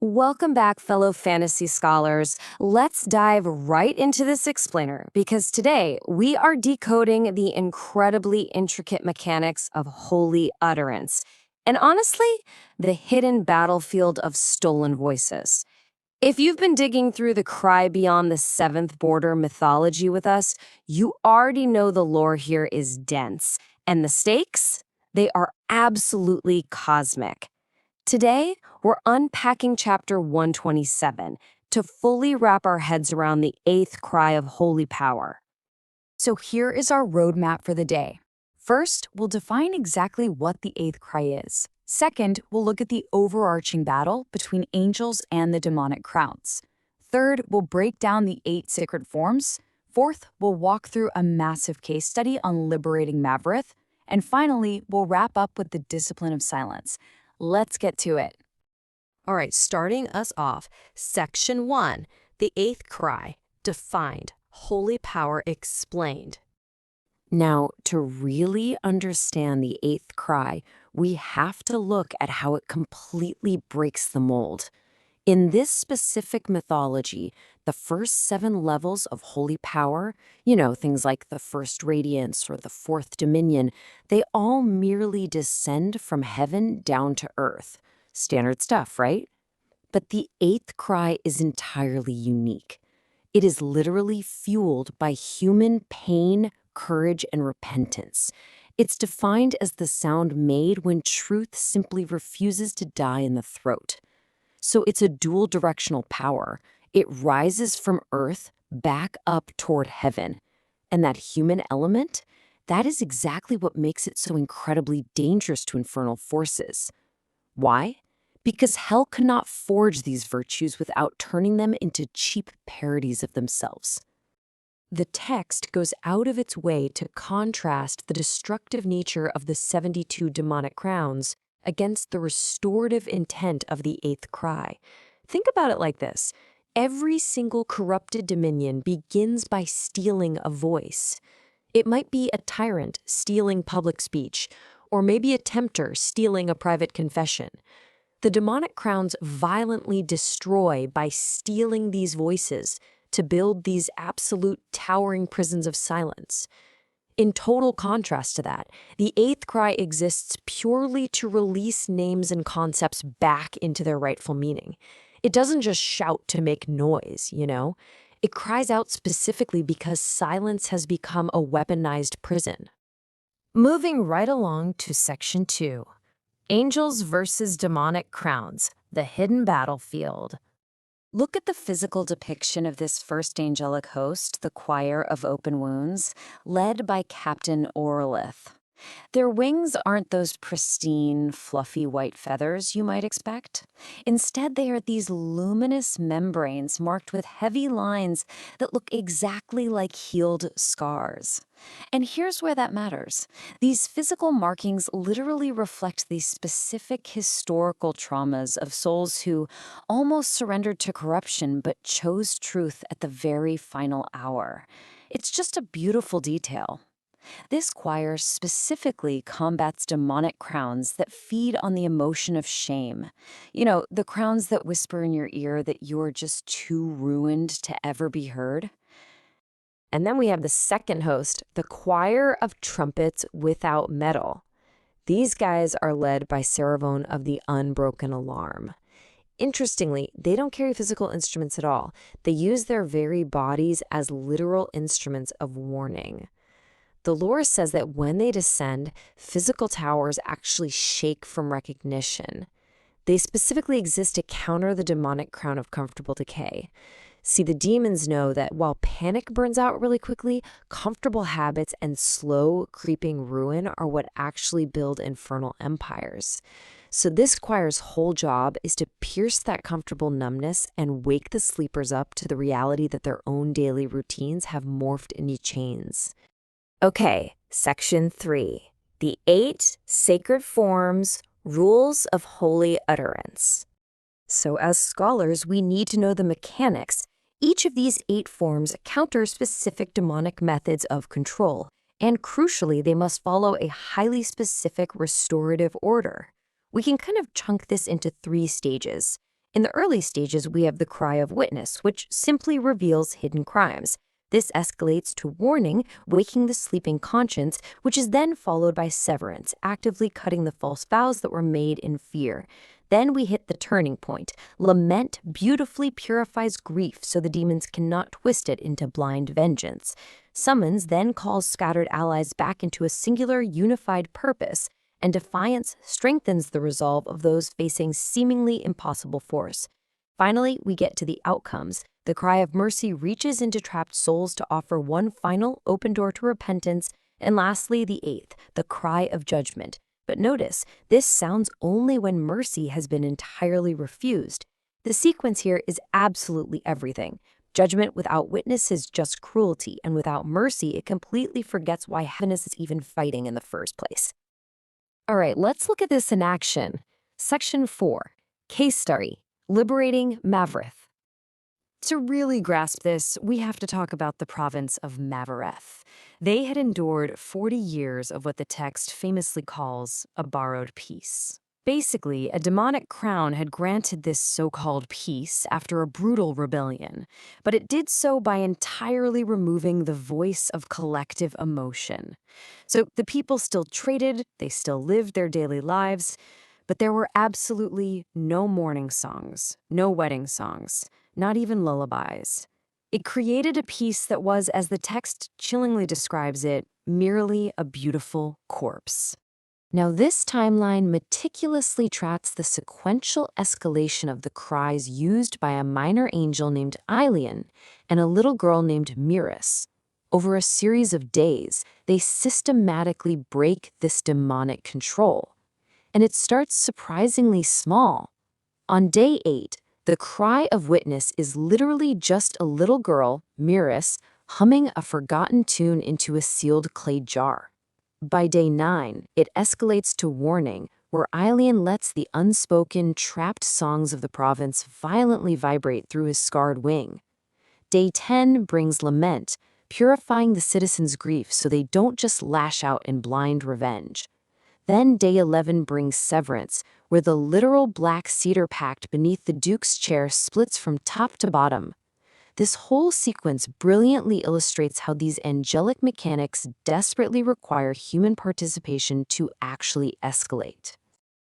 Welcome back, fellow fantasy scholars. Let's dive right into this explainer because today we are decoding the incredibly intricate mechanics of holy utterance and honestly, the hidden battlefield of stolen voices. If you've been digging through the Cry Beyond the Seventh Border mythology with us, you already know the lore here is dense, and the stakes, they are absolutely cosmic. Today, we're unpacking chapter 127 to fully wrap our heads around the eighth cry of holy power. So here is our roadmap for the day. First, we'll define exactly what the eighth cry is. Second, we'll look at the overarching battle between angels and the demonic crowns. Third, we'll break down the 8 sacred forms. Fourth, we'll walk through a massive case study on liberating Mavrith. And finally, we'll wrap up with the discipline of silence. Let's get to it. All right, starting us off, Section 1, the eighth cry, defined, holy power explained. Now, to really understand the eighth cry, we have to look at how it completely breaks the mold. In this specific mythology, the first 7 levels of holy power, things like the First Radiance or the Fourth Dominion, they all merely descend from heaven down to earth. Standard stuff, right? But the eighth cry is entirely unique. It is literally fueled by human pain, courage, and repentance. It's defined as the sound made when truth simply refuses to die in the throat. So it's a dual-directional power. It rises from earth back up toward heaven. And that human element, that is exactly what makes it so incredibly dangerous to infernal forces. Why? Because hell cannot forge these virtues without turning them into cheap parodies of themselves. The text goes out of its way to contrast the destructive nature of the 72 demonic crowns against the restorative intent of the eighth cry. Think about it like this. Every single corrupted dominion begins by stealing a voice. It might be a tyrant stealing public speech, or maybe a tempter stealing a private confession. The demonic crowns violently destroy by stealing these voices to build these absolute towering prisons of silence. In total contrast to that, the eighth cry exists purely to release names and concepts back into their rightful meaning. It doesn't just shout to make noise, It cries out specifically because silence has become a weaponized prison. Moving right along to Section 2, Angels versus Demonic Crowns, the hidden battlefield. Look at the physical depiction of this first angelic host, the Choir of Open Wounds, led by Captain Orlith. Their wings aren't those pristine, fluffy white feathers you might expect. Instead, they are these luminous membranes marked with heavy lines that look exactly like healed scars. And here's where that matters. These physical markings literally reflect the specific historical traumas of souls who almost surrendered to corruption but chose truth at the very final hour. It's just a beautiful detail. This choir specifically combats demonic crowns that feed on the emotion of shame. The crowns that whisper in your ear that you're just too ruined to ever be heard. And then we have the second host, the Choir of Trumpets Without Metal. These guys are led by Saravone of the Unbroken Alarm. Interestingly, they don't carry physical instruments at all. They use their very bodies as literal instruments of warning. The lore says that when they descend, physical towers actually shake from recognition. They specifically exist to counter the demonic crown of comfortable decay. See, the demons know that while panic burns out really quickly, comfortable habits and slow, creeping ruin are what actually build infernal empires. So this choir's whole job is to pierce that comfortable numbness and wake the sleepers up to the reality that their own daily routines have morphed into chains. Okay, Section 3, the 8 sacred forms, rules of holy utterance. So as scholars, we need to know the mechanics. Each of these 8 forms counter specific demonic methods of control, and crucially, they must follow a highly specific restorative order. We can kind of chunk this into 3 stages. In the early stages, we have the cry of witness, which simply reveals hidden crimes. This escalates to warning, waking the sleeping conscience, which is then followed by severance, actively cutting the false vows that were made in fear. Then we hit the turning point. Lament beautifully purifies grief so the demons cannot twist it into blind vengeance. Summons then calls scattered allies back into a singular, unified purpose, and defiance strengthens the resolve of those facing seemingly impossible force. Finally, we get to the outcomes. The cry of mercy reaches into trapped souls to offer one final open door to repentance, and lastly, the eighth, the cry of judgment. But notice, this sounds only when mercy has been entirely refused. The sequence here is absolutely everything. Judgment without witness is just cruelty, and without mercy, it completely forgets why heaviness is even fighting in the first place. All right, let's look at this in action. Section 4, Case Study, Liberating Mavareth. To really grasp this, we have to talk about the province of Mavareth. They had endured 40 years of what the text famously calls a borrowed peace. Basically, a demonic crown had granted this so-called peace after a brutal rebellion, but it did so by entirely removing the voice of collective emotion. So the people still traded, they still lived their daily lives, but there were absolutely no mourning songs, no wedding songs, not even lullabies. It created a peace that was, as the text chillingly describes it, merely a beautiful corpse. Now, this timeline meticulously tracks the sequential escalation of the cries used by a minor angel named Aelian and a little girl named Miris. Over a series of days, they systematically break this demonic control. And it starts surprisingly small. On day 8, the cry of witness is literally just a little girl, Miris, humming a forgotten tune into a sealed clay jar. By day 9, it escalates to warning, where Aelian lets the unspoken, trapped songs of the province violently vibrate through his scarred wing. Day 10 brings lament, purifying the citizens' grief so they don't just lash out in blind revenge. Then day 11 brings severance, where the literal black cedar pact beneath the Duke's chair splits from top to bottom. This whole sequence brilliantly illustrates how these angelic mechanics desperately require human participation to actually escalate.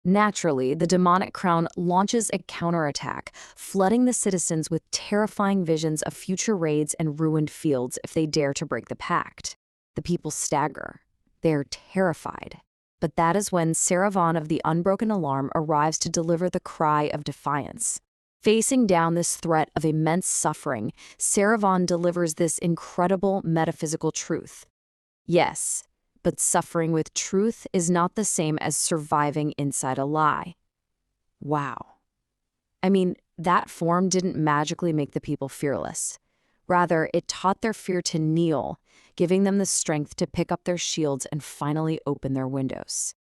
Naturally, the demonic crown launches a counterattack, flooding the citizens with terrifying visions of future raids and ruined fields if they dare to break the pact. The people stagger. They're terrified. But that is when Saravan of the Unbroken Alarm arrives to deliver the cry of defiance. Facing down this threat of immense suffering, Saravan delivers this incredible metaphysical truth. Yes, but suffering with truth is not the same as surviving inside a lie. Wow. I mean, that form didn't magically make the people fearless. Rather, it taught their fear to kneel, giving them the strength to pick up their shields and finally open their windows.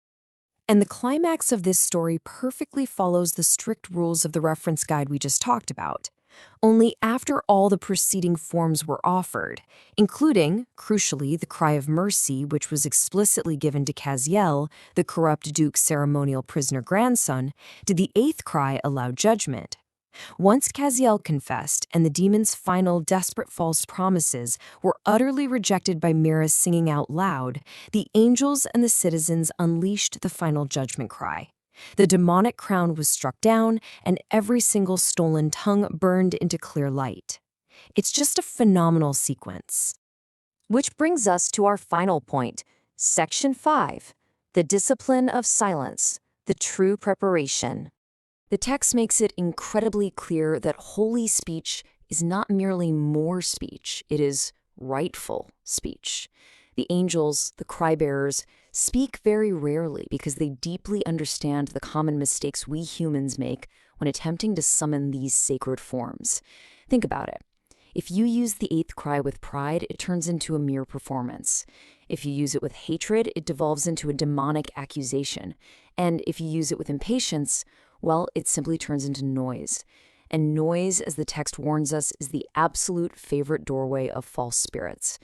And the climax of this story perfectly follows the strict rules of the reference guide we just talked about. Only after all the preceding forms were offered, including, crucially, the cry of mercy, which was explicitly given to Caziel, the corrupt Duke's ceremonial prisoner grandson, did the eighth cry allow judgment. Once Caziel confessed and the demon's final desperate false promises were utterly rejected by Mira's singing out loud, the angels and the citizens unleashed the final judgment cry. The demonic crown was struck down, and every single stolen tongue burned into clear light. It's just a phenomenal sequence. Which brings us to our final point, Section 5, the discipline of silence, the true preparation. The text makes it incredibly clear that holy speech is not merely more speech, it is rightful speech. The angels, the cry-bearers, speak very rarely because they deeply understand the common mistakes we humans make when attempting to summon these sacred forms. Think about it. If you use the eighth cry with pride, it turns into a mere performance. If you use it with hatred, it devolves into a demonic accusation. And if you use it with impatience, well, it simply turns into noise. And noise, as the text warns us, is the absolute favorite doorway of false spirits.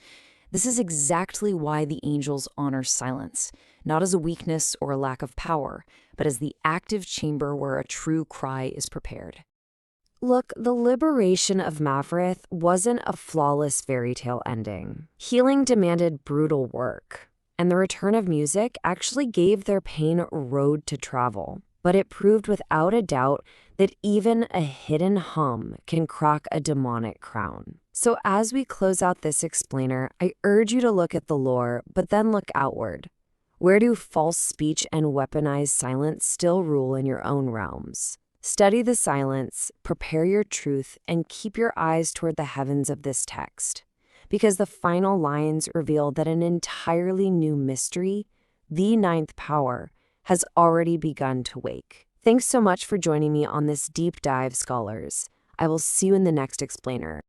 This is exactly why the angels honor silence, not as a weakness or a lack of power, but as the active chamber where a true cry is prepared. Look, the liberation of Mavrith wasn't a flawless fairy tale ending. Healing demanded brutal work, and the return of music actually gave their pain a road to travel. But it proved without a doubt that even a hidden hum can crack a demonic crown. So as we close out this explainer, I urge you to look at the lore, but then look outward. Where do false speech and weaponized silence still rule in your own realms? Study the silence, prepare your truth, and keep your eyes toward the heavens of this text. Because the final lines reveal that an entirely new mystery, the ninth power, has already begun to wake. Thanks so much for joining me on this deep dive, scholars. I will see you in the next explainer.